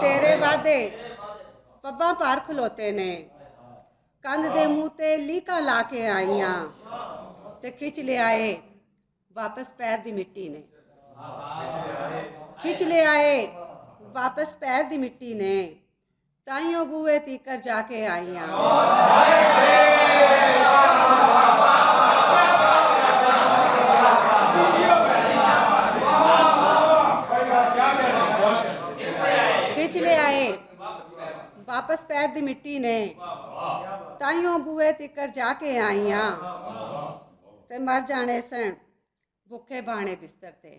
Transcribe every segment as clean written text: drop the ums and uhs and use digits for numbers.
तेरे वादे पब्बा पार खलोते ने, कंध दे मूँह ते लीका ला के आईयां ते खिच ले आए वापस पैर दी मिट्टी ने। खिच ले आए वापस पैर दी मिट्टी ने, ताइयों बूए तीकर जाके आईयां। खिच ले आए वापस पैर दी मिट्टी ने, ताइयों बूए तीकर जाके आईयां ते मर जाने सन भुखे बाणे बिस्तर ते।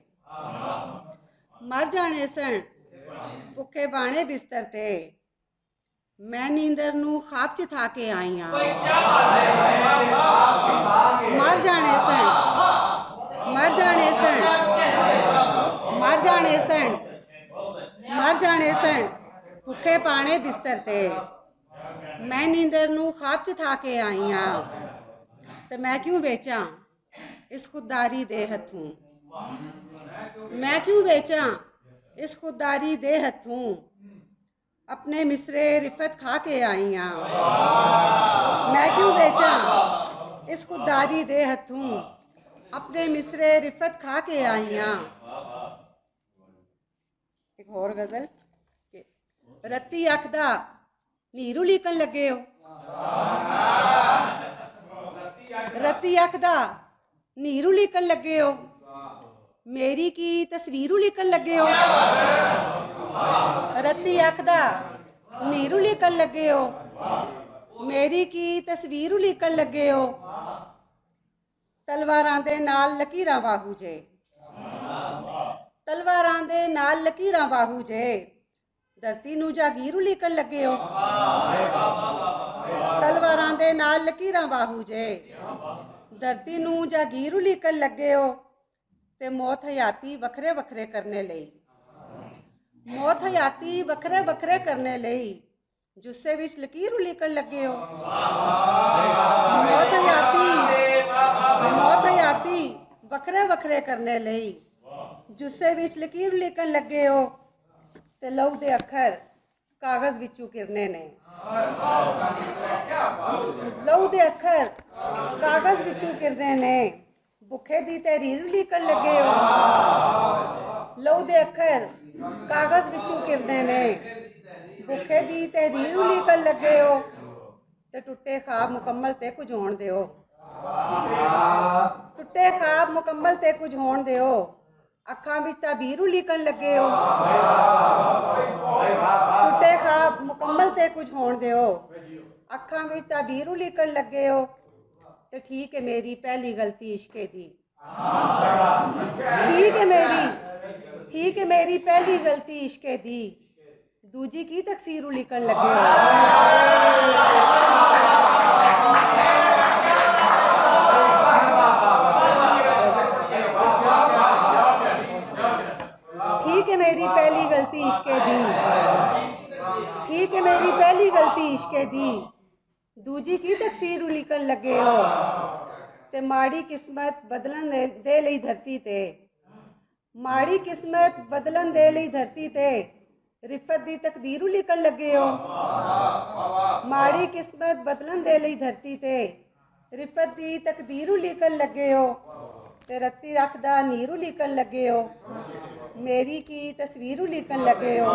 मर जाने सन भुखे बाणे बिस्तर ते, मैं नींदर नू ख्वाब च था के आईयां। मर जाने सन मर जाने सन मर जाने सन मर जाने सन भुखे पाने बिस्तर ते, मैं नींदर नू ख्वाब च था के आईयां ते मैं क्यों बेचां इस खुददारी दे हथों। मैं क्यों बेचां इस खुददारी दे हथों, अपने मिसरे रिफत खा के आईयां। मैं क्यों बेचां इस खुददारी दे हथों, अपने मिसरे रिफत खा के आईयां। एक होर गज़ल। रत्ती आखदा नीरू लीकन लगे हो, रत्ती आखदा नीरू लीकन लगे हो, मेरी की तस्वीरू लीकन लगे हो। रत्ती आखदा नीरू लीकन लगे हो, मेरी की तस्वीरू लीकन लगे हो। तलवारां दे नाल लकीरां बाहू जे, तलवारां दे नाल लकीरां बाहू जे, धरती नू जागीरू लीकन लगे हो। तलवारां दे नाल लकीरां बाहू जे, धरती नू जागीरू लीकन लगे हो। ते मौत हयाती वखरे वखरे करने लई, मौत हयाती वखरे वखरे करने लई, जुस्से विच लकीरू लीकन लगे हो। मौत हयाती वखरे वखरे करने लई, जुस्से विच लकीर लीकन लगे हो। ते लहू दे अखर कागज़ विचों किरने ने, लहू दे अखर कागज़ विचों किरने ने, भुखे दी तहरीर लीकन लगे हो। लहू दे अखर कागज़ विचों किरने ने, भुखे दी तहरीर लीकन लगे हो। ते टुटे ख्वाब मुकम्मल ते कुछ होण दिओ, टुटे ख्वाब मुकम्मल ते कुछ होण दिओ, अखां विच ताबीरू लीकन लगे हो। टुटे ख्वाब मुकम्मल ते कुछ होण दिओ, अखां विच ताबीरू लीकन लगे हो। ते ठीक है मेरी पहली गलती इश्के दी, ठीक है मेरी पहली गलती इश्के दी, दूजी की तकसीरू लिखन लगे हो। ठीक है मेरी पहली गलती इश्के दी, ठीक है मेरी पहली गलती इश्के दी, दूजी की तकसीरू लिखन लगे हो। ते माड़ी किस्मत बदलन दे लई धरती ते, माड़ी किस्मत बदलन दे लई धरती ते, रिफत दी तकदीरू लिखन लगे हो। माड़ी किस्मत बदलन दे लई धरती ते, रिफत दी तकदीरू लिखन लगे हो। ते रत्ती रखदा नीरू लिखन लगे हो, मेरी की तस्वीरू लिखन लगे हो।